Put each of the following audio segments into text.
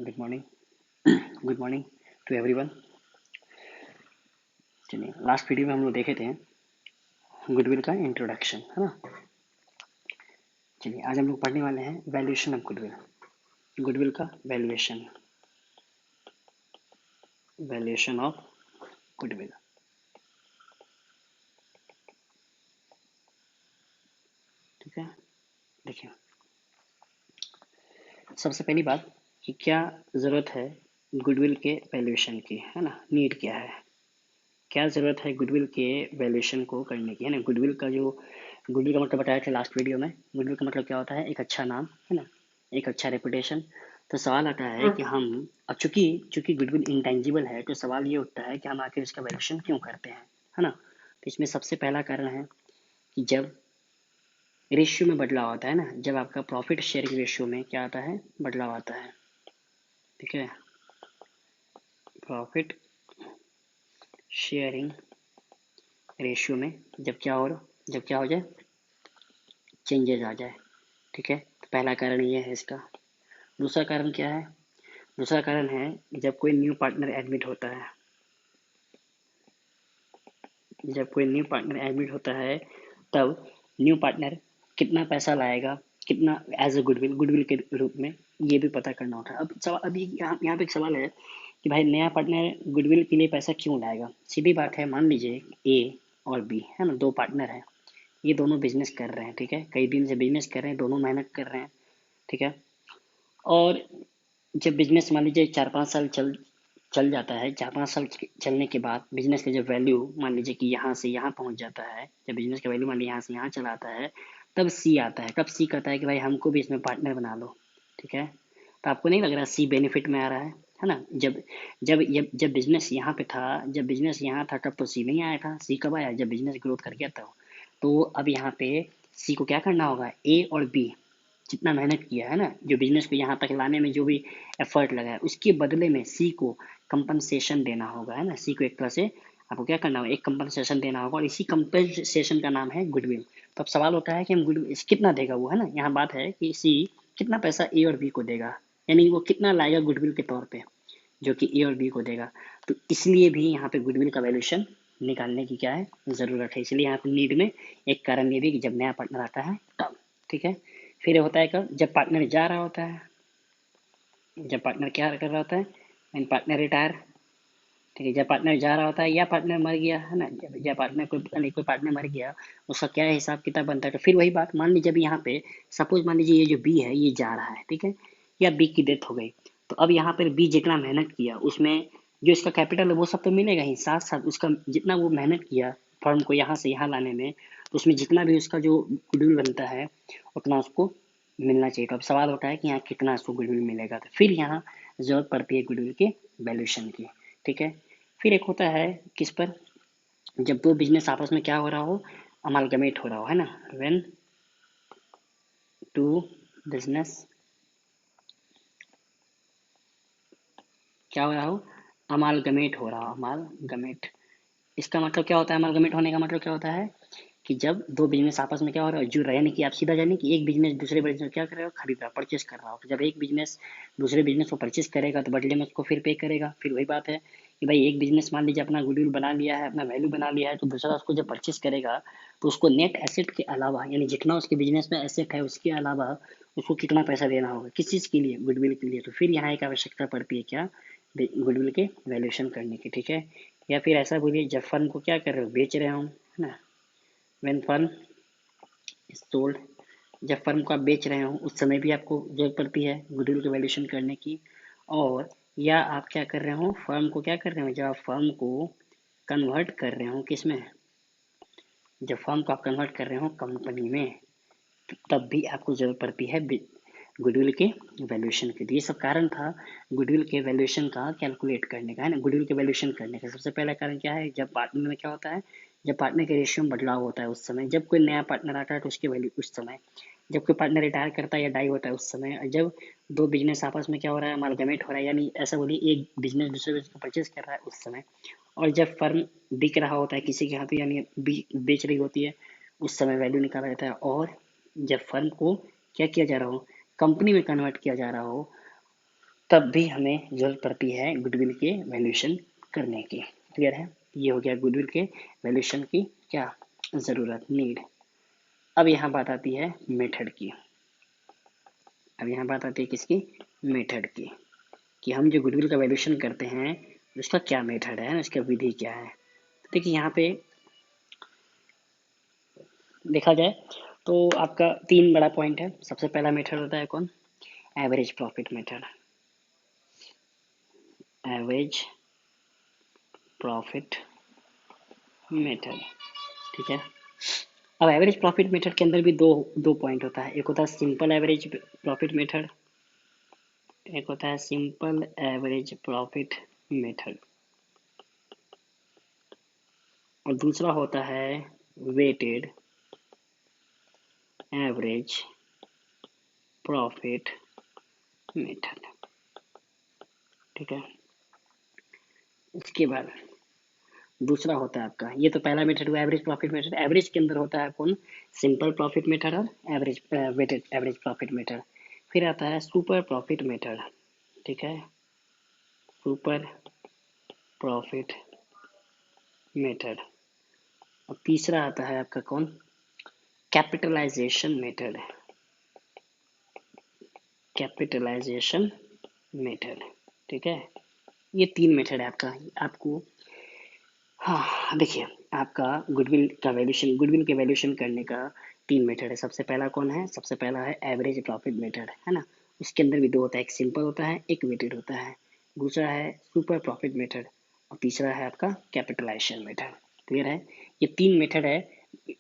Good morning. Good morning to everyone. चलिए, last video में हम लोग देखे थे गुडविल का इंट्रोडक्शन, है ना। चलिए, आज हम लोग पढ़ने वाले हैं वैल्यूएशन ऑफ गुडविल। गुडविल का वैल्यूएशन, वैल्यूएशन ऑफ गुडविल। ठीक है, देखिए, सबसे पहली बात कि क्या ज़रूरत है गुडविल के वैल्यूएशन की, है ना। नीड क्या है, क्या ज़रूरत है गुडविल के वैल्यूएशन को करने की, है ना। गुडविल का मतलब बताया था लास्ट वीडियो में। गुडविल का मतलब क्या होता है? एक अच्छा नाम, है ना, एक अच्छा रेपुटेशन। तो सवाल आता है कि हम अब चूंकि चूंकि गुडविल इंटेंजिबल है, तो सवाल ये उठता है कि हम आखिर इसका वैल्यूएशन क्यों करते हैं, है ना। तो इसमें सबसे पहला कारण है कि जब रेशियो में बदलाव आता है ना, जब आपका प्रॉफिट शेयरिंग रेशियो में क्या आता है? बदलाव आता है। ठीक है, प्रॉफिट शेयरिंग रेशियो में जब क्या हो जाए? चेंजेस आ जाए। ठीक है, तो पहला कारण ये है इसका। दूसरा कारण क्या है? दूसरा कारण है जब कोई न्यू पार्टनर एडमिट होता है। जब कोई न्यू पार्टनर एडमिट होता है, तब न्यू पार्टनर कितना पैसा लाएगा, कितना एज ए गुडविल के रूप में, ये भी पता करना होता है। अब सवाल, अभी यहाँ पे एक सवाल है कि भाई नया पार्टनर गुडविल के लिए पैसा क्यों लाएगा? सीधी बात है, मान लीजिए ए और बी, है ना, दो पार्टनर हैं। ये दोनों बिजनेस कर रहे हैं, ठीक है, कई दिन से बिजनेस कर रहे हैं, दोनों मेहनत कर रहे हैं, ठीक है। और जब बिजनेस मान लीजिए 4-5 साल चल चल जाता है, 4-5 साल चलने के बाद बिजनेस का जब वैल्यू मान लीजिए कि यहाँ से यहाँ पहुँच जाता है, जब बिजनेस का वैल्यू मान लीजिए यहाँ से यहाँ चला आता है, तब सी आता है। कब सी कहता है कि भाई हमको भी इसमें पार्टनर बना लो, ठीक है। तो आपको नहीं लग रहा सी बेनिफिट में आ रहा है ना। जब बिजनेस यहाँ पे था, जब बिजनेस यहाँ था, तब तो सी नहीं आया था। सी कब आया? जब बिजनेस ग्रोथ कर गया था। तो अब यहाँ पे सी को क्या करना होगा? ए और बी जितना मेहनत किया है ना, जो बिजनेस को यहाँ तक लाने में जो भी एफर्ट लगा है, उसके बदले में सी को कंपनसेशन देना होगा, है ना। सी को एक तरह से आपको क्या करना होगा? एक कंपनसेशन देना होगा, और इसी कंपनसेशन का नाम है गुडविल। तो अब सवाल होता है कि हम गुडविल कितना देगा वो, है ना। यहाँ बात है कि सी कितना पैसा ए और बी को देगा, यानी वो कितना लाएगा गुडविल के तौर पे, जो कि ए और बी को देगा। तो इसलिए भी यहाँ पे गुडविल का वैल्यूएशन निकालने की क्या है? ज़रूरत है। इसलिए यहाँ पे नीड में एक कारण ये भी कि जब नया पार्टनर आता है तब, ठीक है। फिर होता है कब? जब पार्टनर जा रहा होता है। जब पार्टनर क्या कर रहा होता है? एंड पार्टनर रिटायर, ठीक है। जब पार्टनर जा रहा होता है या पार्टनर मर गया, है ना, जब पार्टनर कोई पार्टनर मर गया, उसका क्या हिसाब किताब बनता है? तो फिर वही बात, मान लीजिए अभी यहाँ पे सपोज मान लीजिए ये जो बी है ये जा रहा है, ठीक है, या बी की डेथ हो गई, तो अब यहाँ पर बी जितना मेहनत किया उसमें जो इसका कैपिटल है वो सब तो मिलेगा ही, साथ साथ उसका जितना वो मेहनत किया फर्म को यहाँ से यहाँ लाने में, तो उसमें जितना भी उसका जो गुडविल बनता है उतना उसको मिलना चाहिए। तो अब सवाल होता है कि यहाँ कितना उसको गुडविल मिलेगा। तो फिर यहाँ जरूरत पड़ती है गुडविल के वैल्यूएशन की, ठीक है। फिर एक होता है किस पर? जब दो बिजनेस आपस में क्या हो रहा हो? अमालगमेट हो रहा हो, है ना। व्हेन टू बिजनेस क्या हो रहा हो? अमालगमेट हो रहा हो, अमालगमेट। इसका मतलब क्या होता है? अमालगमेट होने का मतलब क्या होता है कि जब दो बिजनेस आपस में क्या हो रहा है, जुड़ रहे हैं, यानी कि आप सीधा जानिए कि एक बिजनेस दूसरे बिजनेस क्या कर रहा है? खरीद रहा है, परचेस कर रहा हो। तो जब एक बिजनेस दूसरे बिजनेस को परचेस करेगा तो बदले में उसको फिर पे करेगा। फिर वही बात है कि भाई एक बिजनेस मान लीजिए अपना गुडविल बना लिया है, अपना वैल्यू बना लिया है, तो दूसरा उसको जब परचेस करेगा तो उसको नेट एसेट के अलावा, यानी जितना उसके बिजनेस में एसेट है उसके अलावा उसको कितना पैसा देना होगा? किस चीज़ के लिए? गुडविल के लिए। तो फिर यहाँ एक आवश्यकता पड़ती है क्या? गुडविल के वैल्यूएशन करने की, ठीक है। या फिर ऐसा बोलिए जब फर्म को क्या कर रहे हो? बेच रहे हो, है ना। व्हेन फर्म इज सोल्ड, जब फर्म को आप बेच रहे हो उस समय भी आपको जरूरत पड़ती है गुडविल की वैल्यूएशन करने की। और या आप क्या कर रहे हो? फर्म को क्या कर रहे हो? जब आप फर्म को कन्वर्ट कर रहे हो किस में? जब फर्म को आप कन्वर्ट कर रहे हो कंपनी में, तब भी आपको जरूरत पड़ती है गुडविल के वैल्यूएशन के। तो ये सब कारण था गुडविल के वैल्यूएशन का कैलकुलेट करने का, है ना, गुडविल के वैल्यूएशन करने का। सबसे पहला कारण क्या है? जब पार्टनर में क्या होता है? जब पार्टनर के रेशियो में बदलाव होता है उस समय। जब कोई नया पार्टनर आता है तो उसकी वैल्यू उस समय। जब कोई पार्टनर रिटायर करता है या डाई होता है उस समय। और जब दो बिजनेस आपस में क्या हो रहा है? अमालगमेट हो रहा है, यानी ऐसा बोलिए एक बिजनेस दूसरे बिजनेस को परचेज कर रहा है उस समय। और जब फर्म बिक रहा होता है किसी के हाथ, यानी बेच रही होती है, उस समय वैल्यू निकाला जाता है। और जब फर्म को क्या किया जा रहा हो? कंपनी में कन्वर्ट किया जा रहा हो, तब भी हमें जरूरत पड़ती है गुडविल के वैल्यूएशन करने की। क्लियर है? ये हो गया गुडविल के वैल्यूएशन की क्या ज़रूरत, नीड। अब यहाँ बात आती है मेथड की। अब यहाँ बात आती है किसकी? मेथड की, कि हम जो गुडविल का वैल्यूएशन करते हैं उसका क्या मेथड है, उसका विधि क्या है। देखिए यहाँ पे देखा जाए तो आपका तीन बड़ा पॉइंट है। सबसे पहला मेथड होता है कौन? Average profit method. Average profit method, ठीक है। अब एवरेज प्रॉफिट मेथड के अंदर भी दो पॉइंट होता है। एक होता है सिंपल एवरेज प्रॉफिट मेथड, एक होता है सिंपल एवरेज प्रॉफिट मेथड, और दूसरा होता है वेटेड एवरेज प्रॉफिट मेथड, ठीक है। इसके बाद दूसरा होता है आपका, ये तो पहला मेथड हुआ एवरेज प्रॉफिट मेथड। एवरेज के अंदर होता है कौन? सिंपल प्रॉफिट मेथड और average weighted average profit method. फिर आता है सुपर प्रॉफिट मेथड, ठीक है, सुपर प्रॉफिट मेथड। और तीसरा आता है आपका कौन? कैपिटलाइजेशन मेथड, कैपिटलाइजेशन मेथड, ठीक है। ये तीन मेथड है आपका। आपको हाँ देखिए, आपका गुडविल के वैल्यूएशन करने का तीन मेथड है। सबसे पहला कौन है? सबसे पहला है एवरेज प्रॉफिट मेथड, है ना। उसके अंदर भी दो होता है, एक सिंपल होता है, एक वेटेड होता है। दूसरा है सुपर प्रॉफिट मेथड, और तीसरा है आपका कैपिटलाइजेशन मेथड। क्लियर है? ये तीन मेथड है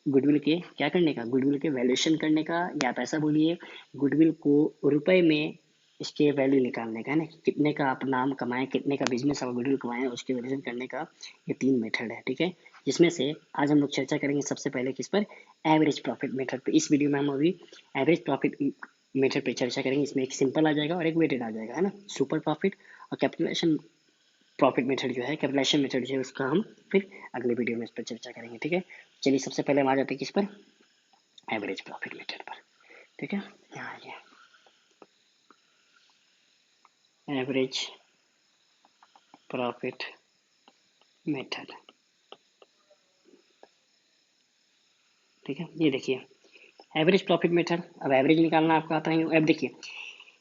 गुडविल के क्या करने का, गुडविल के वैल्यूएशन करने का, या आप ऐसा बोलिए गुडविल को रुपए में इसके वैल्यू निकालने का, है ना। कितने का आप नाम कमाएं, कितने का बिजनेस आप गुडविल कमाएं, उसके वैल्यूएशन करने का ये तीन मेथड है, ठीक है। जिसमें से आज हम लोग चर्चा करेंगे सबसे पहले किस पर? एवरेज प्रॉफिट मेथड पे। इस वीडियो में हम अभी एवरेज प्रॉफिट मेथड पे चर्चा करेंगे। इसमें एक सिंपल आ जाएगा और एक वेटेड आ जाएगा, है ना। सुपर प्रॉफिट और कैपिटलाइजेशन प्रॉफिट मेथड जो है, कैपिटलाइजेशन मेथड जो है, उसका हम फिर अगले वीडियो में इस पर चर्चा करेंगे, ठीक है। चलिए सबसे पहले हम आ जाते हैं किस पर? एवरेज प्रॉफिट मेथड पर, ठीक है। यहाँ आइए, एवरेज प्रॉफिट मेथड, ठीक है। ये देखिए एवरेज प्रॉफिट मेथड। अब एवरेज निकालना आपका आता है। अब देखिए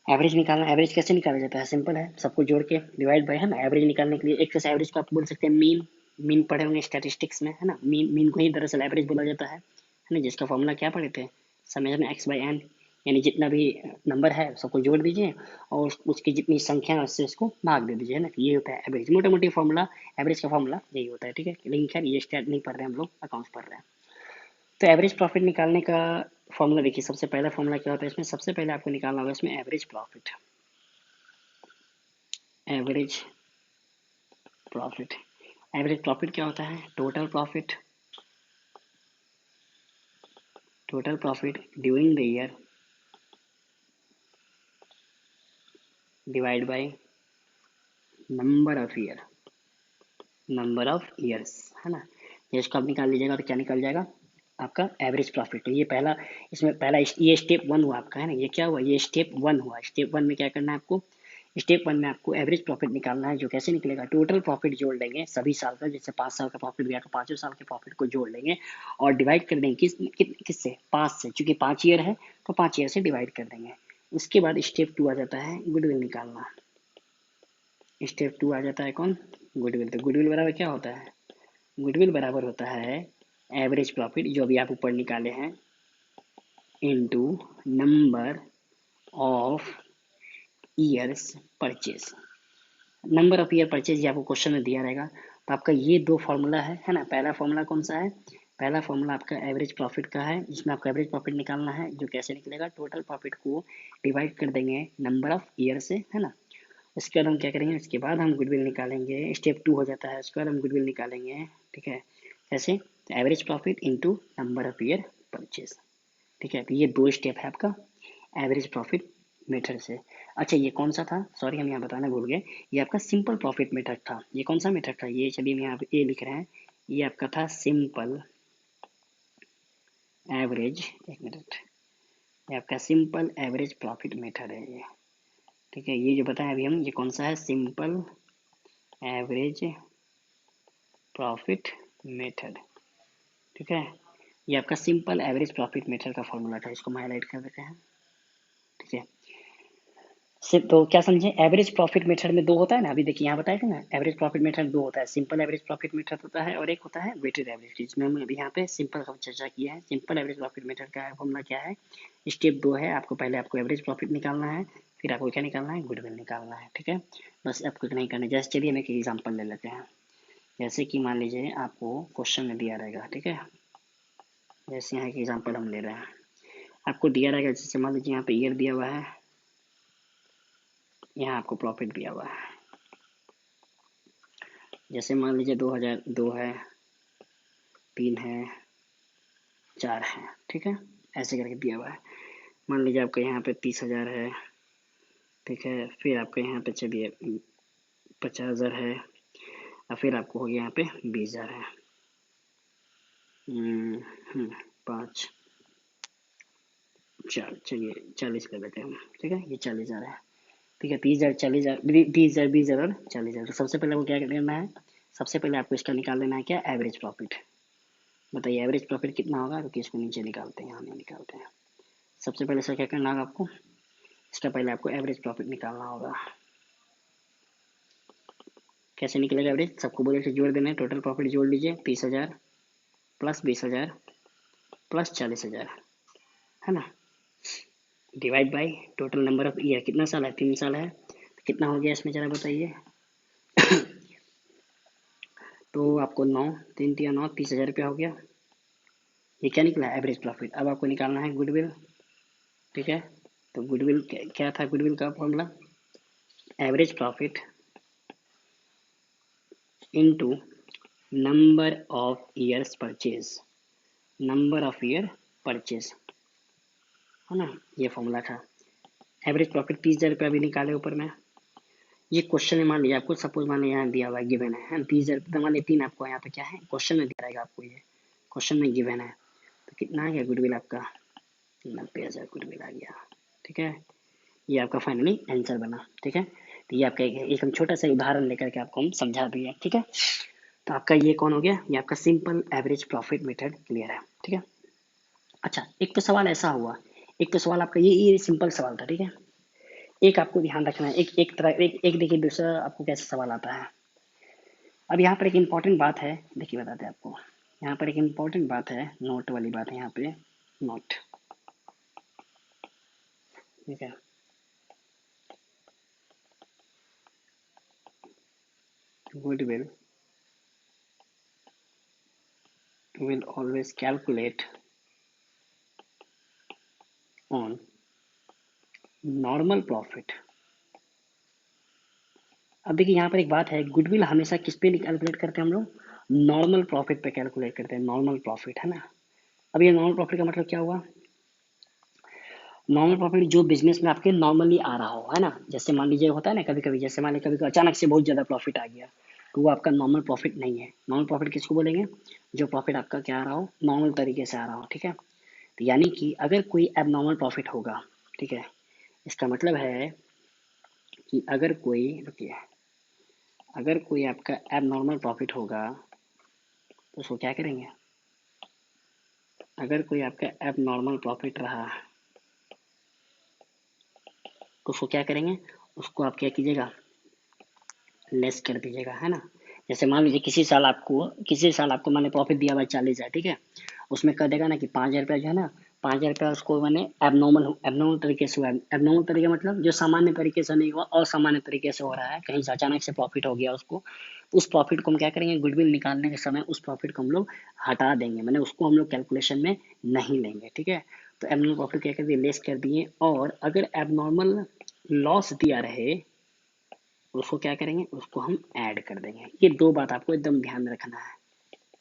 एवरेज निकालना, एवरेज कैसे निकाला जाता है? सिंपल है, सबको जोड़ के डिवाइड बाय, है ना। एवरेज निकालने के लिए एक तरह से एवरेज को आप बोल सकते हैं मीन। मीन पढ़े होंगे स्टैटिस्टिक्स में, है ना। मीन मीन को ही दरअसल एवरेज बोला जाता है ना। जिसका फॉर्मूला क्या पढ़े थे? समेशन एक्स बाई एन, यानी जितना भी नंबर है सबको जोड़ दीजिए और उसकी जितनी संख्या है उससे उसको भाग दे दीजिए, है ना। ये होता है एवरेज, मोटा मोटी फॉर्मूला। एवरेज का फॉर्मूला यही होता है, ठीक है। लेकिन खैर ये स्टैट नहीं पढ़ रहे हैं हम लोग, अकाउंट्स पढ़ रहे हैं। तो एवरेज प्रॉफिट निकालने का फॉर्मूला देखिए, सबसे पहला फॉर्मूला क्या होता है इसमें? सबसे पहले आपको निकालना होगा इसमें average profit. Average profit, average profit क्या होता है? Total profit, total profit during the year divide by number of year, number of years, है ना। ये इसको आप निकाल लीजिएगा तो क्या निकल जाएगा? आपका एवरेज प्रॉफिट। तो ये पहला, इसमें पहला ये स्टेप वन हुआ आपका, है ना। ये क्या हुआ? ये स्टेप वन हुआ। स्टेप वन में क्या करना है आपको? स्टेप वन में आपको एवरेज प्रॉफिट निकालना है। जो कैसे निकलेगा? टोटल प्रॉफिट जोड़ लेंगे सभी साल का, जैसे 5 साल का प्रॉफिट गया तो पाँचों साल के प्रॉफिट को जोड़ लेंगे और डिवाइड कर देंगे किससे? 5 से, क्योंकि 5 ईयर है तो 5 ईयर से डिवाइड कर देंगे। उसके बाद स्टेप टू आ जाता है गुडविल निकालना। स्टेप टू आ जाता है कौन? गुडविल। तो गुडविल बराबर क्या होता है? गुडविल बराबर होता है एवरेज प्रॉफिट जो अभी आप ऊपर निकाले हैं into number of years purchase. Number of year purchase ये आपको क्वेश्चन में दिया रहेगा। तो आपका ये दो फॉर्मूला है ना। पहला फॉर्मूला कौन सा है? पहला फॉर्मूला आपका एवरेज प्रॉफिट का है, जिसमें आपको एवरेज प्रॉफिट निकालना है। जो कैसे निकलेगा? टोटल प्रॉफिट को डिवाइड कर देंगे नंबर ऑफ ईयर से, है ना। उसके बाद हम क्या करेंगे? उसके बाद हम गुडविल निकालेंगे। स्टेप टू हो जाता है, उसके बाद हम गुडविल निकालेंगे, ठीक है। कैसे? Average profit into number of year purchase, ठीक है। तो ये दो स्टेप है आपका एवरेज प्रॉफिट मेथड से। अच्छा ये कौन सा था? सॉरी हम यहाँ बताना भूल गए। ये आपका सिंपल प्रॉफिट मेथड था। ये कौन सा मेथड था? ये चलिए हम यहाँ पे ए लिख रहे हैं। ये आपका था सिंपल एवरेज, एक मिनट, ये आपका सिंपल एवरेज प्रॉफिट मेथड है ये, ठीक है, ये जो बताया अभी हम, ये कौन सा है, सिंपल एवरेज प्रॉफिट मेथड। ठीक है, ये आपका सिंपल एवरेज प्रॉफिट मेथड का फॉर्मूला था, इसको हम हाईलाइट कर देते हैं। ठीक है, सिर्फ तो क्या समझे, एवरेज प्रॉफिट मेथड में दो होता है ना, अभी देखिए यहाँ बताया था ना, एवरेज प्रॉफिट मेथड दो होता है, सिंपल एवरेज प्रॉफिट मेथड होता है और एक होता है वेटेड एवरेज। इसमें हम अभी यहाँ पे सिंपल का चर्चा किया है। सिंपल एवरेज प्रॉफिट मेथड का फॉर्मूला क्या है, स्टेप दो है, आपको पहले आपको एवरेज प्रॉफिट निकालना है, फिर आपको क्या निकालना है, गुडविल निकालना है। ठीक है, बस आपको नहीं करना। जैसे चलिए हम एक एग्जाम्पल ले लेते हैं, जैसे कि मान लीजिए आपको क्वेश्चन में दिया रहेगा। ठीक है, जैसे यहाँ एक एग्जाम्पल हम ले रहे हैं, आपको दिया रहेगा, जैसे मान लीजिए यहाँ पे ईयर दिया हुआ है, यहाँ आपको प्रॉफिट दिया हुआ है। जैसे मान लीजिए 2002 है, 3 है, 4 है। ठीक है, ऐसे करके दिया हुआ है। मान लीजिए आपका यहाँ पे 30,000 है। ठीक है, फिर आपका यहाँ पे चलिए 50,000 है, और फिर आपको हो गया यहाँ पे 20,000 है। 5 4, चलिए 40 ले लेते हैं हम। ठीक है, ये 40,000 है। ठीक है, 30,000, 40,000, 30,000, 20,000 और 40,000। तो सबसे पहले आपको क्या करना है, सबसे पहले आपको इसका निकाल लेना है क्या, एवरेज प्रॉफिट। बताइए एवरेज प्रॉफिट कितना होगा, तो इसको नीचे निकालते हैं, यहाँ नहीं निकालते हैं। सबसे पहले सर क्या करना होगा आपको, इसका पहले आपको एवरेज प्रॉफिट निकालना होगा। कैसे निकलेगा एवरेज, सबको बोले से जोड़ देना है, टोटल प्रॉफिट जोड़ लीजिए, 30,000 प्लस 20,000 प्लस 40,000, है ना, divide by total number of year, कितना साल है, 3 साल है, तो कितना हो गया इसमें जरा बताइए। तो आपको 9, 3 तिया 9, 30,000 रुपया हो गया। ये क्या निकला, एवरेज प्रॉफिट। अब आपको निकालना है गुडविल। ठीक है, तो गुडविल क्या था, गुडविल का formula average profit into number of years purchase, number of year purchase, है ना, ये फॉर्मूला था। एवरेज प्रॉफिट 30,000 रुपया भी निकाले ऊपर में। ये क्वेश्चन में मान लिया आपको, सपोज मान लिया यहाँ दिया हुआ है, गिवन है 30,000, मान लिया 3 आपको यहाँ पे क्या है, क्वेश्चन में दिया रहेगा आपको, ये क्वेश्चन में गिवन है। तो कितना आ गया गुडविल आपका, 90,000 गुडविल आ गया। ठीक है, ये आपका फाइनली आंसर बना। ठीक है, तो ये आपका एक हम छोटा सा उदाहरण लेकर के आपको हम समझा दिए। ठीक है, तो आपका ये कौन हो गया, ये आपका simple average profit method clear है। ठीक है, अच्छा एक तो सवाल ऐसा हुआ, एक तो सवाल आपका ये सिंपल सवाल था। ठीक है, एक आपको ध्यान रखना है, एक देखिए दूसरा आपको कैसा सवाल आता है। अब यहाँ पर एक इम्पॉर्टेंट बात है, देखिए बताते हैं आपको, यहाँ पर एक इम्पॉर्टेंट बात है, नोट वाली बात है यहाँ पे, नोट। ठीक है, goodwill will always calculate on normal profit। अब देखिए यहाँ पर एक बात है, गुडविल हमेशा किस पे कैलकुलेट करते हैं हम लोग, नॉर्मल प्रॉफिट पे कैलकुलेट करते हैं, नॉर्मल प्रॉफिट, है ना। अब ये नॉर्मल प्रॉफिट का मतलब क्या हुआ, नॉर्मल प्रॉफिट जो बिजनेस में आपके नॉर्मली आ रहा हो, है ना। जैसे मान लीजिए होता है ना कभी कभी, जैसे मान लीजिए कभी अचानक से बहुत ज़्यादा प्रॉफिट आ गया, तो वो आपका नॉर्मल प्रॉफिट नहीं है। नॉर्मल प्रॉफिट किसको बोलेंगे, जो प्रॉफिट आपका क्या आ रहा हो, नॉर्मल तरीके से आ रहा हो। ठीक है, तो यानी कि अगर कोई एबनॉर्मल प्रॉफिट होगा, ठीक है, इसका मतलब है कि अगर कोई, रुकिए, अगर कोई आपका एबनॉर्मल प्रॉफिट होगा तो उसको क्या करेंगे, अगर कोई आपका एबनॉर्मल प्रॉफिट रहा तो उसको क्या करेंगे, उसको आप क्या कीजिएगा, लेस कर दीजिएगा, है ना। जैसे मान लीजिए किसी साल आपको मैंने प्रॉफिट दिया हुआ 40,000, ठीक है, उसमें कर देगा ना कि 5,000 रुपया जो है ना, 5,000 रुपया उसको मैंने एबनॉर्मल तरीके से हुआ है। एबनॉर्मल तरीके मतलब जो सामान्य तरीके से नहीं हुआ, असामान्य तरीके से हो रहा है, कहीं से अचानक से प्रॉफिट हो गया उसको, उस प्रॉफिट को हम क्या करेंगे, गुडविल निकालने के समय उस प्रॉफिट को हम लोग हटा देंगे, मैंने उसको हम लोग कैलकुलेशन में नहीं लेंगे। ठीक है, तो एबनॉर्मल प्रॉफिट क्या कर दिए, लेस कर दिए। और अगर एबनॉर्मल लॉस दिया रहे उसको क्या करेंगे, उसको हम ऐड कर देंगे। ये दो बात आपको एकदम ध्यान में रखना है।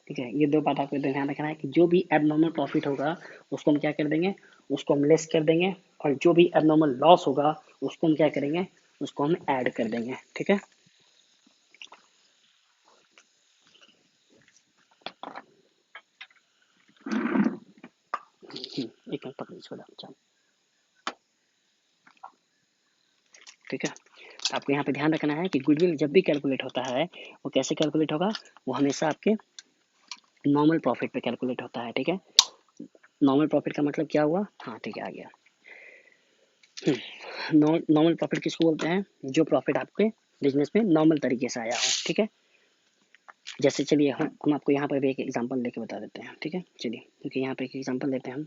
ठीक है, ये दो बात आपको एकदम ध्यान रखना है कि जो भी एबनॉर्मल प्रॉफिट होगा उसको हम क्या कर देंगे, उसको हम लेस कर देंगे, और जो भी एबनॉर्मल लॉस होगा उसको हम क्या करेंगे, उसको हम ऐड कर देंगे। ठीक है, एक मिनट पकड़िए, छोड़ा, ठीक है। तो आपको यहाँ पे ध्यान रखना है कि गुडविल जब भी कैलकुलेट होता है वो कैसे कैलकुलेट होगा, वो हमेशा आपके नॉर्मल प्रॉफिट पे कैलकुलेट होता है। ठीक है, नॉर्मल प्रॉफिट का मतलब क्या हुआ, हाँ ठीक है आ गया। नॉर्मल प्रॉफिट किसको बोलते हैं, जो प्रॉफिट आपके बिजनेस में नॉर्मल तरीके से आया हो। ठीक है, जैसे चलिए हम आपको यहाँ पर भी एक एग्जांपल लेके बता देते हैं। ठीक है, चलिए क्योंकि यहाँ पे एक एग्जांपल लेते हैं हम।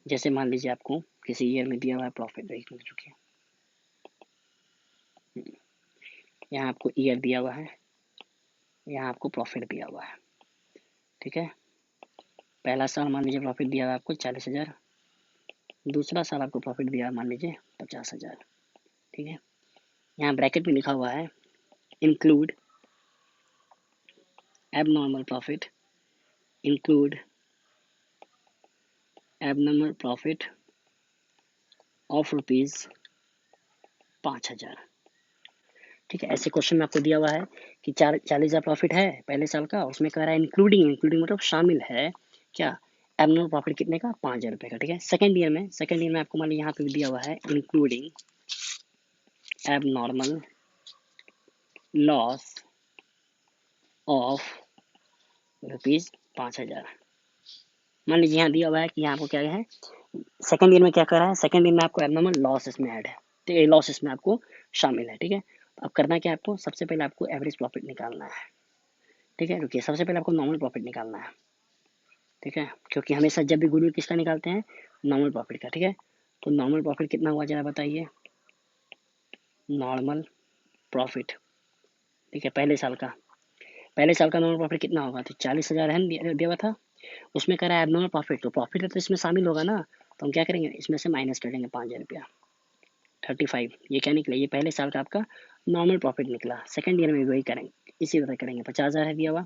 जैसे मान लीजिए आपको किसी ईयर में दिया हुआ है प्रॉफिट, एक मिल चुकी है, यहाँ आपको ईयर दिया हुआ है, यहाँ आपको प्रॉफिट दिया हुआ है। ठीक है, पहला साल मान लीजिए प्रॉफिट दिया हुआ है आपको 40,000, दूसरा साल आपको प्रॉफिट दिया मान लीजिए 50,000। ठीक है, यहाँ ब्रैकेट में लिखा हुआ है include abnormal profit, include abnormal profit of ₹5,000। ठीक है, ऐसे क्वेश्चन में आपको दिया हुआ है कि 40,000 प्रॉफिट है पहले साल का, उसमें कह रहा है इंक्लूडिंग, इंक्लूडिंग मतलब शामिल है क्या, एबनॉर्मल प्रॉफिट कितने का, 5,000 रुपये का। ठीक है, सेकंड ईयर में आपको मान लीजिए यहाँ पे दिया हुआ है इंक्लूडिंग एबनॉर्मल लॉस ऑफ ₹5,000। मान लीजिए यहाँ दिया हुआ है कि यहाँ आपको क्या है, सेकंड ईयर में क्या कर रहा है, सेकंड ईयर में आपको एबनॉर्मल लॉस इसमें ऐड है, तो ये लॉस इसमें आपको शामिल है। ठीक है, तो अब करना क्या है आपको, सबसे पहले आपको एवरेज प्रॉफिट निकालना है। ठीक है, रुकिए, सबसे पहले आपको नॉर्मल प्रॉफिट निकालना है। ठीक है, क्योंकि हमेशा जब भी गुडविल किसका निकालते हैं, नॉर्मल प्रॉफिट का। ठीक है, तो नॉर्मल प्रॉफिट कितना हुआ जरा बताइए, नॉर्मल प्रॉफिट। ठीक है, पहले साल का नॉर्मल प्रॉफिट कितना होगा, तो 40,000 है दिया हुआ था, उसमें कह रहा है एबनॉर्मल प्रॉफिट, तो प्रॉफिट है तो इसमें शामिल होगा ना, तो हम क्या करेंगे, इसमें से माइनस कर देंगे 5,000 रुपया, 35। ये क्या निकला, ये पहले साल का आपका नॉर्मल प्रॉफिट निकला। सेकंड ईयर में भी वही करेंगे, इसी तरह करेंगे, 50,000 है दिया हुआ।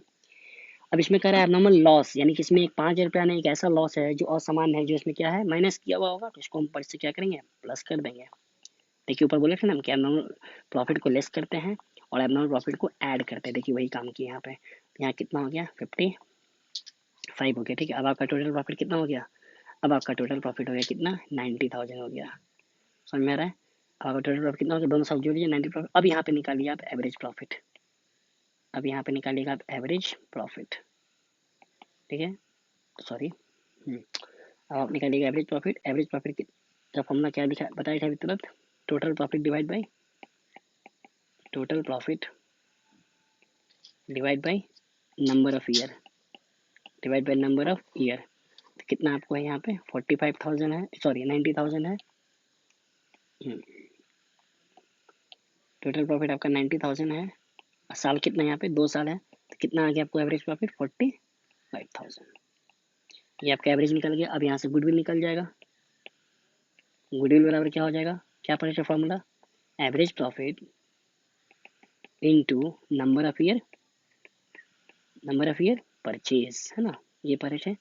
अब इसमें कह रहा है एबनॉर्मल लॉस, यानी कि इसमें एक 5,000 रुपया नहीं, एक ऐसा लॉस है जो असामान्य है, जो इसमें क्या है माइनस किया हुआ होगा, तो इसको हम ऊपर से क्या करेंगे, प्लस कर देंगे। देखिए ऊपर बोले थे ना हम कि एबनॉर्मल प्रॉफिट को लेस करते हैं और एबनॉर्मल प्रॉफिट को ऐड करते हैं, देखिए वही काम किया यहाँ पे। यहाँ कितना हो गया, 55 हो गया। ठीक है, अब आपका टोटल प्रॉफिट कितना हो गया, अब आपका टोटल प्रॉफिट हो गया कितना, 90,000 हो गया। समझ में आ रहा है, अब आपका टोटल प्रॉफिट कितना हो गया, दोनों सब जोड़ लीजिए 90 प्रॉफिट। अब यहाँ पे निकालिए आप एवरेज प्रॉफिट, अब यहाँ पे निकालिएगा आप एवरेज प्रॉफिट। ठीक है, सॉरी, अब आप निकालिएगा एवरेज प्रॉफिट। एवरेज प्रॉफिट का फॉर्मूला क्या लिखा बताया था अभी तुरंत, total profit divide by total profit divide by number of year, divide by number of year. तो कितना आपको है यहाँ पे, 45,000 है, सॉरी 90,000 है। टोटल प्रॉफिट आपका 90,000 है, साल कितना यहाँ पे, 2 साल है, तो कितना आ गया आपको एवरेज प्रॉफिट, 45,000। ये आपका एवरेज निकल गया। अब यहाँ से गुडविल निकल जाएगा, गुडविल बराबर क्या हो जाएगा, क्या पड़ेगा formula, average profit into number of year purchase, है ना, ये परेट है।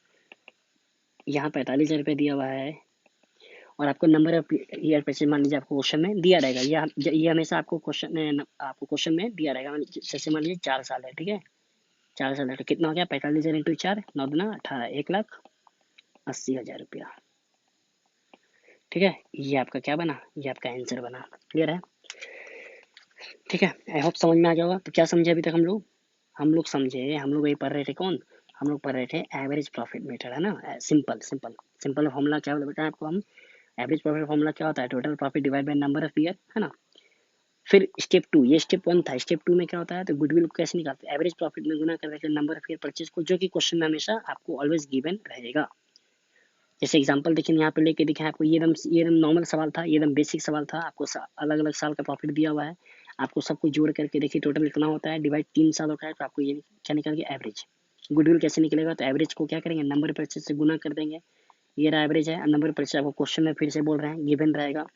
यहाँ 45,000 रुपये दिया हुआ है और आपको नंबर ऑफ ईयर परचेज मान लीजिए आपको क्वेश्चन में दिया रहेगा, ये हमेशा आपको क्वेश्चन में दिया रहेगा। जैसे मान लीजिए 4 साल है, ठीक है, 4 साल है, तो कितना हो गया, 45,000 इंटू 4, 9 दूना 18, 1,80,000 रुपया। ठीक है, ये आपका क्या बना, ये आपका आंसर बना। क्लियर है, ठीक है, आई होप समझ में आ जाएगा। तो क्या समझे अभी तक हम लोग समझे, हम लोग वही पढ़ रहे थे, कौन, हम लोग पढ़ रहे थे एवरेज प्रॉफिट मेथड, है ना, सिंपल फॉर्मूला क्या बताया आपको हम, एवरेज प्रॉफिट फॉर्मूला क्या होता है, total profit divide by number of year, है ना। फिर स्टेप 2, ये स्टेप 1 था, स्टेप 2 में क्या होता है, तो गुडविल को कैसे निकालते हैं, एवरेज प्रॉफिट में गुना कर देते हैं नंबर ऑफ ईयर परचेज को, जो कि क्वेश्चन में हमेशा आपको ऑलवेज गिवन रहेगा। जैसे एग्जांपल देखिए यहाँ पे लेके दिखा आपको, ये एकदम नॉर्मल सवाल था, ये एकदम बेसिक सवाल था, आपको अलग अलग साल का प्रॉफिट दिया हुआ है, आपको सब कुछ जोड़ करके देखिए टोटल कितना होता है, डिवाइड 3 साल होता है, तो आपको ये क्या निकल गया, एवरेज। गुडविल कैसे निकलेगा, तो एवरेज को क्या करेंगे, नंबर परचेज से गुना कर देंगे, ये रहा एवरेज है, नंबर परचेज आपको क्वेश्चन में फिर से बोल रहे हैं गिवन रहेगा,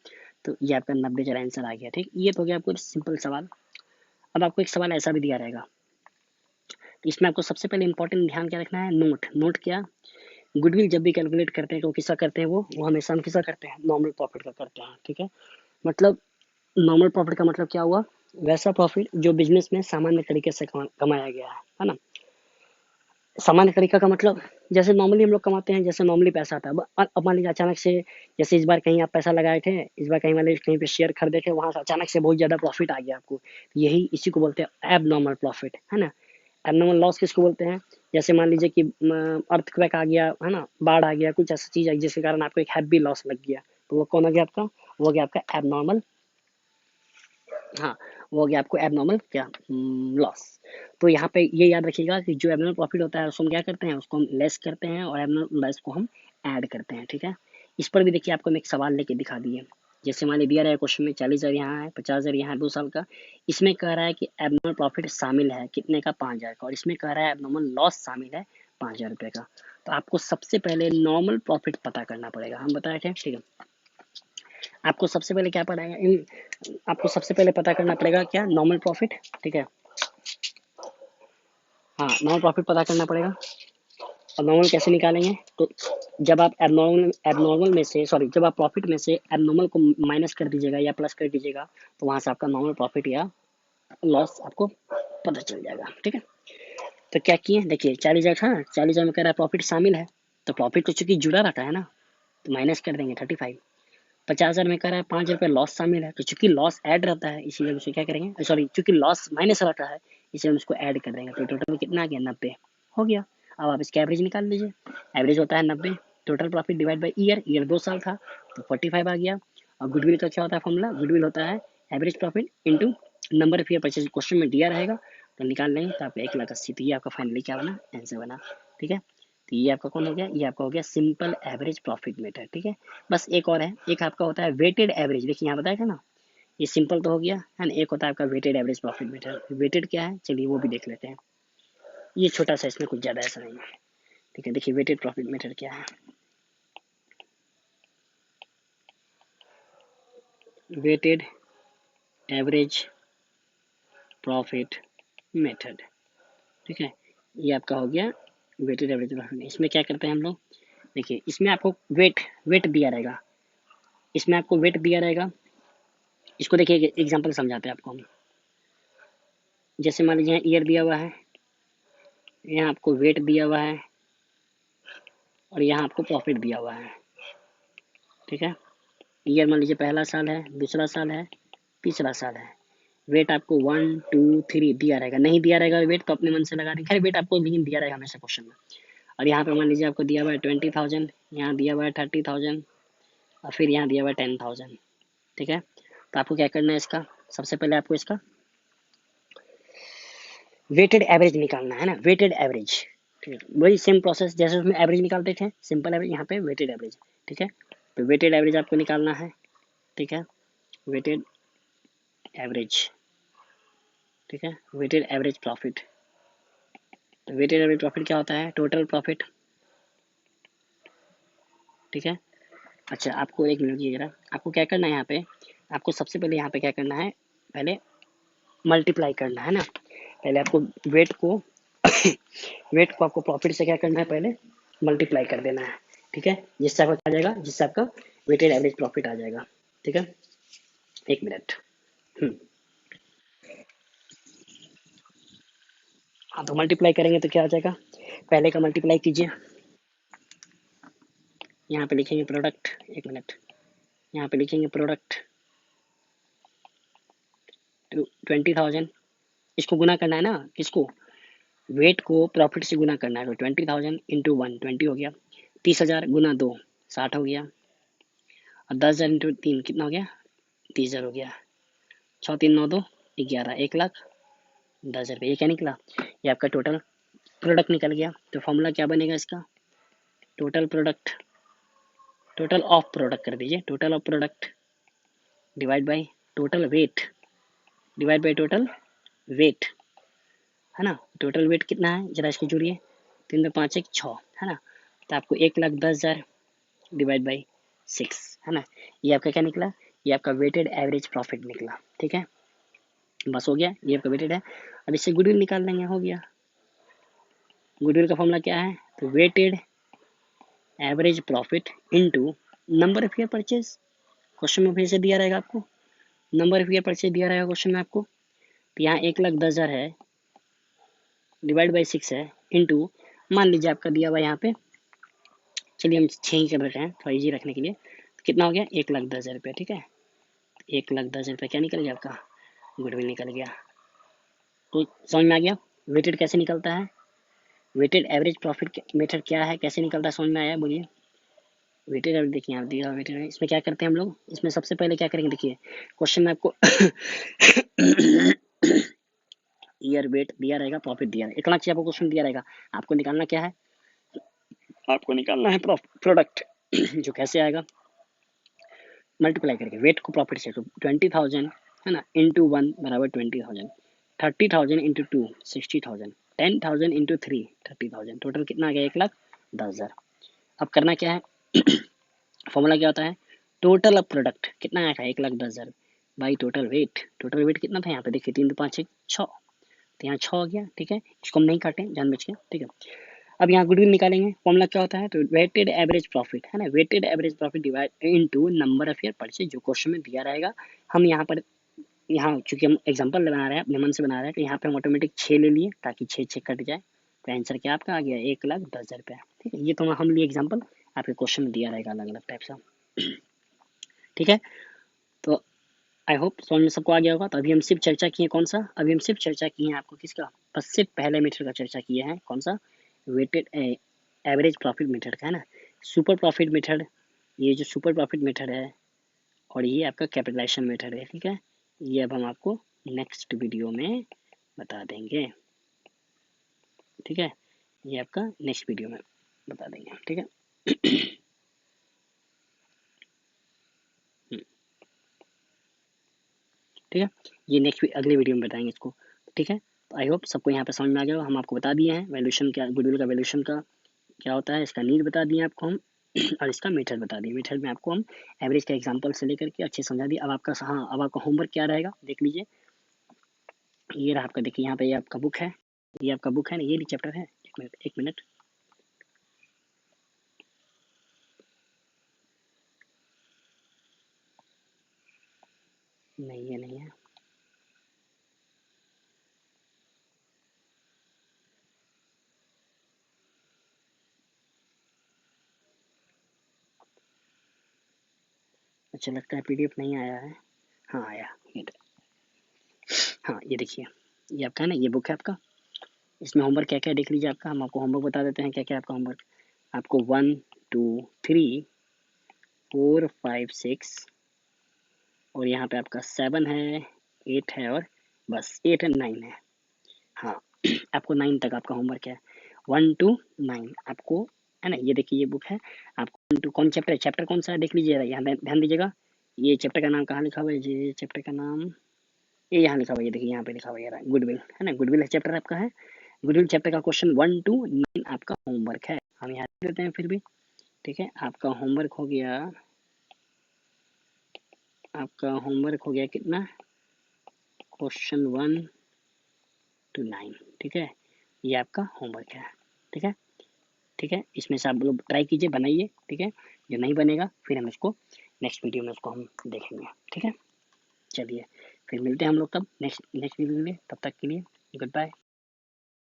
तो ये आपका 90,000 आंसर आ गया। ठीक, ये तो हो गया आपको सिंपल सवाल। अब आपको एक सवाल ऐसा भी दिया रहेगा, तो इसमें आपको सबसे पहले इंपॉर्टेंट ध्यान क्या रखना है, नोट क्या, गुडविल जब भी कैलकुलेट करते हैं तो किसका करते हैं, वो हमेशा हम किसका करते हैं, नॉर्मल प्रॉफिट का करते हैं। ठीक है, मतलब नॉर्मल प्रॉफिट का मतलब क्या हुआ, वैसा प्रॉफिट जो बिजनेस में सामान्य तरीके से कमाया गया है ना। सामान्य तरीका का मतलब जैसे नॉर्मली हम लोग कमाते हैं, जैसे नॉर्मली पैसा आता है। अब मान लीजिए अचानक से, जैसे इस बार कहीं आप पैसा लगाए थे, इस बार कहीं वाले कहीं पे शेयर खरीदे थे, वहां से अचानक से बहुत ज्यादा प्रॉफिट आ गया आपको, यही इसी को बोलते हैं एब नॉर्मल प्रॉफिट, है ना। एबनॉर्मल लॉस किसको बोलते हैं? जैसे मान लीजिए कि अर्थक्वेक आ गया, है ना, बाढ़ आ गया, कुछ ऐसी चीज आई जिसके कारण आपको एक हैवी लॉस लग गया, तो वो कौन हो गया आपका? वो हो गया आपका एबनॉर्मल, हाँ, वो हो गया आपको एबनॉर्मल क्या, लॉस। तो यहाँ पे ये याद रखिएगा कि जो एबनॉर्मल प्रॉफिट होता है उसको हम क्या करते हैं, उसको हम लेस करते हैं, और एबनॉर्मल लॉस को हम ऐड करते हैं, ठीक है। इस पर भी देखिए आपको हम एक सवाल लेके दिखा दिए। जैसे मान लीजिए दिया रहा है क्वेश्चन में 40,000 यहाँ है, 50,000 यहाँ है 2 साल का। इसमें कह रहा है कि एबनॉर्मल प्रॉफिट शामिल है कितने का, 5,000 का, और इसमें कह रहा है एबनॉर्मल लॉस शामिल है 5,000 रुपये का। तो आपको सबसे पहले नॉर्मल प्रॉफिट पता करना पड़ेगा, हम बताए थे, ठीक है। आपको सबसे पहले क्या पड़ेगा, आपको सबसे पहले पता करना पड़ेगा क्या, नॉर्मल प्रॉफिट, ठीक है। हाँ, नॉर्मल प्रॉफिट पता करना पड़ेगा। और नॉर्मल कैसे निकालेंगे, तो जब आप एबनॉर्मल में से, सॉरी, जब आप प्रॉफिट में से एबनॉर्मल को माइनस कर दीजिएगा या प्लस कर दीजिएगा, तो वहां से आपका नॉर्मल प्रॉफिट या लॉस आपको पता चल जाएगा, ठीक है। तो क्या किए, देखिए 40,000 था, 40,000 में कह रहा है प्रॉफिट शामिल है, तो प्रॉफिट तो चूंकि जुड़ा रहता है ना, तो माइनस कर देंगे 35। 50,000 में कह रहा है 5 रुपये लॉस शामिल है, तो चूंकि लॉस ऐड रहता है इसीलिए हम उसे क्या करेंगे, सॉरी, चूंकि लॉस माइनस रहता है इसलिए हम उसको ऐड कर देंगे, तो टोटल में कितना आ गया, 90 हो गया। अब आप इसका एवरेज निकाल लीजिए, एवरेज होता है 90, total profit divide by year, year 2 साल था तो 45 आ गया। और गुडविल का क्या होता है फॉर्मूला, गुडविल होता है average profit into number of year purchase, question में दिया रहेगा तो निकाल लेंगे, तो आपका 1,80,000, तो ये आपका फाइनली क्या बना, आंसर बना, ठीक है। तो ये आपका कौन हो गया, ये आपका हो गया सिंपल एवरेज प्रॉफिट मेथड, ठीक है। बस एक और है, एक आपका होता है वेटेड एवरेज, देखिए यहाँ बताया था ना, ये सिंपल तो हो गया है ना, एक होता है आपका weighted average profit method. Weighted क्या है, चलिए वो भी देख लेते हैं। ये छोटा सा, इसमें कुछ ज़्यादा ऐसा नहीं है, ठीक है। देखिए वेटेड प्रॉफिट मेथड क्या है, वेटेड एवरेज प्रॉफिट मेथड, ठीक है। ये आपका हो गया वेटेड एवरेज प्रॉफिट। इसमें क्या करते हैं हम लोग, देखिए इसमें आपको वेट वेट दिया रहेगा, इसमें आपको वेट दिया रहेगा। इसको देखिए एग्जांपल समझाते हैं आपको हम। जैसे मान लीजिए ईयर दिया हुआ है, यहाँ आपको वेट दिया हुआ है, और यहाँ आपको प्रॉफिट दिया हुआ है, ठीक है। ईयर मान लीजिए पहला साल है, दूसरा साल है, तीसरा साल है। वेट आपको 1 2 3 दिया रहेगा, नहीं दिया रहेगा वेट तो अपने मन से लगा दें, खैर वेट आपको लेकिन दिया रहेगा हमेशा क्वेश्चन में। और यहाँ पे मान लीजिए आपको दिया हुआ है 20,000, यहाँ दिया हुआ है 30,000, और फिर यहाँ दिया हुआ है 10,000, ठीक है। तो आपको क्या करना है, इसका सबसे पहले आपको इसका वेटेड एवरेज निकालना है ना, वेटेड एवरेज, ठीक है। वही सेम प्रोसेस जैसे उसमें एवरेज निकालते थे, सिंपल एवरेज, यहाँ पे वेटेड एवरेज, ठीक है। तो वेटेड एवरेज आपको निकालना है, ठीक है, वेटेड एवरेज, ठीक है, वेटेड एवरेज प्रॉफिट। तो वेटेड एवरेज प्रॉफिट क्या होता है, टोटल प्रॉफिट, ठीक है। अच्छा आपको एक मिनट कीजिएगा, आपको क्या करना है यहाँ पे, आपको सबसे पहले यहाँ पे क्या करना है, पहले मल्टीप्लाई करना है ना, पहले आपको वेट को वेट को आपको प्रॉफिट से क्या करना है, पहले मल्टीप्लाई कर देना है, ठीक है, जिससे आपका क्या आ जाएगा, जिससे आपका वेटेड एवरेज प्रॉफिट आ जाएगा, ठीक है। एक मिनट, हाँ, तो मल्टीप्लाई करेंगे तो क्या आ जाएगा, पहले का मल्टीप्लाई कीजिए, यहाँ पे लिखेंगे प्रोडक्ट, एक मिनट, यहाँ पे लिखेंगे प्रोडक्ट 20,000, इसको गुना करना है ना, किसको, वेट को प्रॉफिट से गुना करना है, तो 20,000 इंटू 1 20 हो गया, 30,000 गुना 2 60 हो गया, और 10,000 इंटू 3 कितना हो गया, 30,000 हो गया, 6 3 9 2 11, 1,10,000 रुपये, ये क्या निकला, ये आपका टोटल प्रोडक्ट निकल गया। तो फॉर्मूला क्या बनेगा इसका, total product, total of product कर दीजिए, total of product divide by total weight, divide by total weight, है ना। टोटल वेट कितना है, जरा इसको जोड़िए, 3 2 5 1 6, है ना। तो आपको 1,10,000 डिवाइड बाई 6, है ना। ये आपका क्या निकला, ये आपका वेटेड एवरेज प्रॉफिट निकला, ठीक है। बस हो गया, ये आपका वेटेड है। अब इससे गुडविल निकाल लेंगे, हो गया। गुडविल का फॉर्मूला क्या है, तो weighted average profit into number of year purchase, question में फिर से दिया रहेगा आपको, नंबर ऑफ ईयर परचेज दिया रहेगा क्वेश्चन में आपको। तो यहाँ 1,10,000 है, डिवाइड बाई 6 है, इंटू मान लीजिए आपका दिया हुआ यहाँ पे, चलिए हम 6 ही कर रहे हैं थोड़ा इजी रखने के लिए। कितना हो गया, 1,10,000 रुपये। ठीक है, 1,10,000 रुपये क्या निकल गया आपका, गुडविल निकल गया। तो समझ में आ गया वेटेड कैसे निकलता है, वेटेड एवरेज प्रॉफिट मेथड क्या है, कैसे निकलता है, समझ में आया, बोलिए। वेटेड एवरेज देखिए आप दिया वेटेड, इसमें क्या करते हैं हम लोग, इसमें सबसे पहले क्या करेंगे, देखिए क्वेश्चन में आपको ईयर वेट दिया रहेगा, प्रॉफिट दिया रहेगा, इतना चीज आपको क्वेश्चन दिया रहेगा। आपको निकालना क्या है, आपको निकालना है प्रोडक्ट जो कैसे आएगा, मल्टीप्लाई करके वेट को प्रॉफिट से। तो 20,000 है ना, इंटू 1 बराबर 20,000, 30,000 इंटू 2 60,000, 10,000 इंटू 3 30,000, टोटल कितना आ गया, 1,10,000। अब करना क्या है फॉर्मूला क्या होता है, टोटल ऑफ प्रोडक्ट कितना आया था, 1,10,000 by total weight. Total weight कितना था यहाँ पे, देखिए 3 2 5 6 6, तो यहाँ 6 हो गया। ठीक है, इसको हम नहीं काटें जानबूझ के। ठीक है, अब यहाँ गुडविल निकालेंगे, फॉर्मूला क्या होता है, तो वेटेड एवरेज प्रॉफिट है ना, weighted average profit divide into number of year purchase, जो क्वेश्चन में दिया रहेगा। हम यहाँ पर, यहाँ चूंकि हम एग्जांपल बना रहे हैं, अपने मन से बना रहे हैं, तो यहाँ पे हम ऑटोमेटिक 6 ले लिए ताकि 6 6 कट जाए। तो आंसर क्या आपका आ गया, 1,10,000 रुपया। ठीक है, ये तो हम लिए एग्जाम्पल, आपके क्वेश्चन में दिया रहेगा अलग अलग टाइप से। ठीक है, तो आई होप समझ में सबको आ गया होगा। तो अभी हम सिर्फ चर्चा किए कौन सा, अभी हम सिर्फ चर्चा किए हैं आपको किसका, बस सिर्फ पहले मेथड का चर्चा किए हैं, कौन सा, वेटेड एवरेज प्रॉफिट मेथड का है ना। सुपर प्रॉफिट मेथड, ये जो सुपर प्रॉफिट मेथड है, और ये आपका कैपिटलाइजेशन मेथड है। ठीक है, ये अब हम आपको नेक्स्ट वीडियो में बता देंगे। ठीक है, ये आपका नेक्स्ट वीडियो में बता देंगे। ठीक है ठीक है, ये नेक्स्ट अगले वीडियो में बताएंगे इसको। ठीक है, तो आई होप सबको यहाँ पे समझ में आ गया। हम आपको बता दिए हैं वैल्यूएशन क्या, गुडविल का वैल्यूएशन का क्या होता है, इसका नीड बता दिए आपको हम और इसका मेथड बता दिए। मेथड में आपको हम एवरेज का एग्जांपल से लेकर के अच्छे समझा दिए। अब आपका, हाँ, अब आपका होमवर्क क्या रहेगा देख लीजिए, ये रहा आपका, देखिए यहाँ पे, ये आपका बुक है, ये आपका बुक है ना, ये भी चैप्टर है। एक मिनट एक मिनट, नहीं ये नहीं है, अच्छा लगता है पीडीएफ नहीं आया है, हाँ आया ये, हाँ ये देखिए, ये आपका है ना, ये बुक है आपका, इसमें होमवर्क क्या क्या है देख लीजिए आपका। हम आपको होमवर्क बता देते हैं क्या क्या आपका होमवर्क। आपको 1 2 3 4 5 6 और यहाँ पे आपका 7 है, 8 है, और बस 8 एंड 9 है। हाँ आपको 9 तक आपका होमवर्क है, 1 to 9 आपको, है ना। ये देखिए ये बुक है आपको, 1 to कौन चैप्टर है, चैप्टर कौन सा है देख लीजिए, यहाँ ध्यान दीजिएगा। ये चैप्टर का नाम कहाँ लिखा हुआ है, ये चैप्टर का नाम, ये यहाँ लिखा हुआ है, ये देखिए यहाँ पे लिखा हुआ है गुडविल, है ना, गुडविल चैप्टर आपका है। गुडविल चैप्टर का क्वेश्चन 1 to 9 आपका होमवर्क है। हम यहाँ देते हैं फिर भी। ठीक है, आपका होमवर्क हो गया, आपका होमवर्क हो गया कितना, क्वेश्चन 1 to 9। ठीक है, ये आपका होमवर्क है। ठीक है, ठीक है, इसमें से आप लोग ट्राई कीजिए, बनाइए। ठीक है, जो नहीं बनेगा फिर हम इसको नेक्स्ट वीडियो में उसको हम देखेंगे। ठीक है, चलिए फिर मिलते हैं हम लोग तब नेक्स्ट नेक्स्ट वीडियो में, तब तक के लिए गुड बाय।